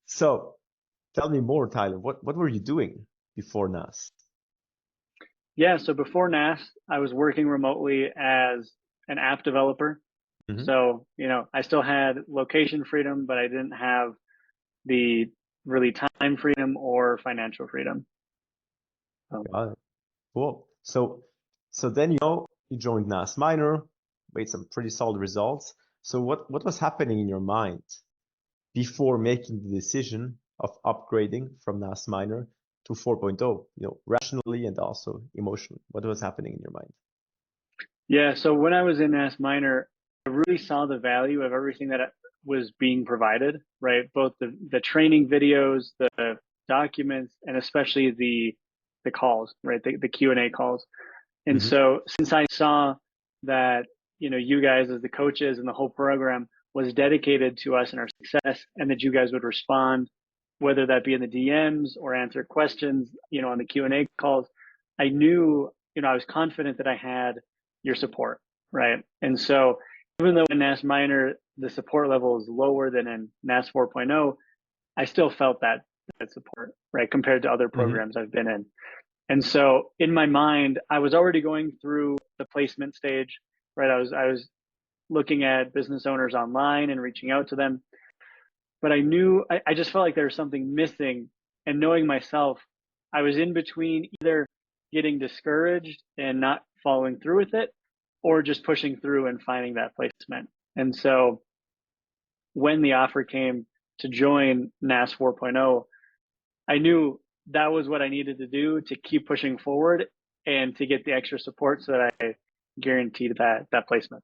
So tell me more, Tyler. What were you doing before NAS? Yeah, so before NAS, I was working remotely as an app developer. Hmm. So, I still had location freedom, but I didn't have the really time freedom or financial freedom. Got it. Cool. So then you joined NAS Minor, made some pretty solid results. So what was happening in your mind before making the decision of upgrading from NAS Minor to 4.0, rationally and also emotionally? What was happening in your mind? Yeah, so when I was in NAS Minor, I really saw the value of everything that was being provided, right? Both the training videos, the documents, and especially the calls, right? The Q&A calls. And Hmm. so since I saw that, you guys as the coaches and the whole program was dedicated to us and our success, and that you guys would respond, whether that be in the DMs or answer questions, on the Q&A calls, I knew, I was confident that I had your support, right? And so even though in NAS Minor, the support level is lower than in NAS 4.0, I still felt that support, right? Compared to other Hmm. programs I've been in. And so in my mind, I was already going through the placement stage, right? I was looking at business owners online and reaching out to them. But I knew I just felt like there was something missing. And knowing myself, I was in between either getting discouraged and not following through with it, or just pushing through and finding that placement. And so when the offer came to join NAS 4.0, I knew that was what I needed to do to keep pushing forward and to get the extra support so that I guaranteed that placement.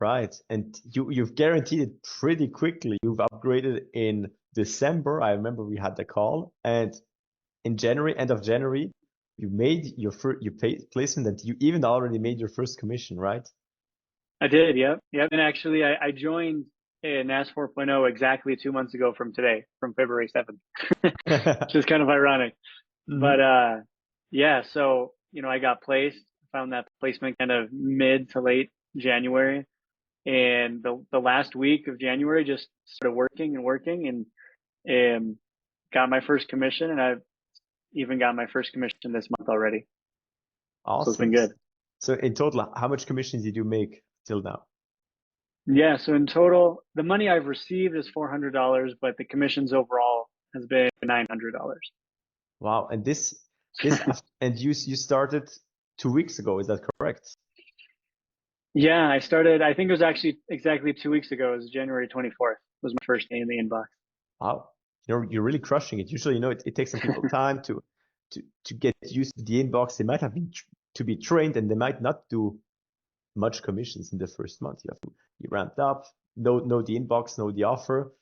Right. And you've guaranteed it pretty quickly. You've upgraded in December. I remember we had the call, and in January, end of January, you made your first placement, and you even already made your first commission, right? I did, yep, yep. And actually, I joined NAS 4.0 exactly 2 months ago from today, from February 7th, which is kind of ironic. But Hmm. yeah, so I got placed, found that placement kind of mid to late January, and the last week of January just started working and working, and got my first commission, and I've even got my first commission this month already. So it's been Awesome. good. So in total, how much commissions did you make till now? Yeah, so in total, the money I've received is $400, but the commissions overall has been $900. Wow. And and you started 2 weeks ago, is that correct? Yeah, I started, I think it was actually exactly 2 weeks ago. It was January 24th was my first day in the inbox. Wow. You're really crushing it. Usually, it takes some people time to get used to the inbox. They might have been to be trained, and they might not do much commissions in the first month. You have to be ramped up, know the inbox, know the offer,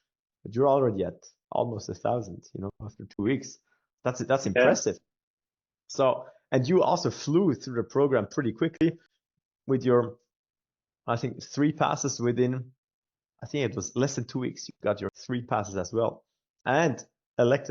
but you're already at almost 1,000, after 2 weeks. That's Yeah, impressive. So, and you also flew through the program pretty quickly with your, I think, 3 passes within, I think it was less than 2 weeks. You got your 3 passes as well, and elected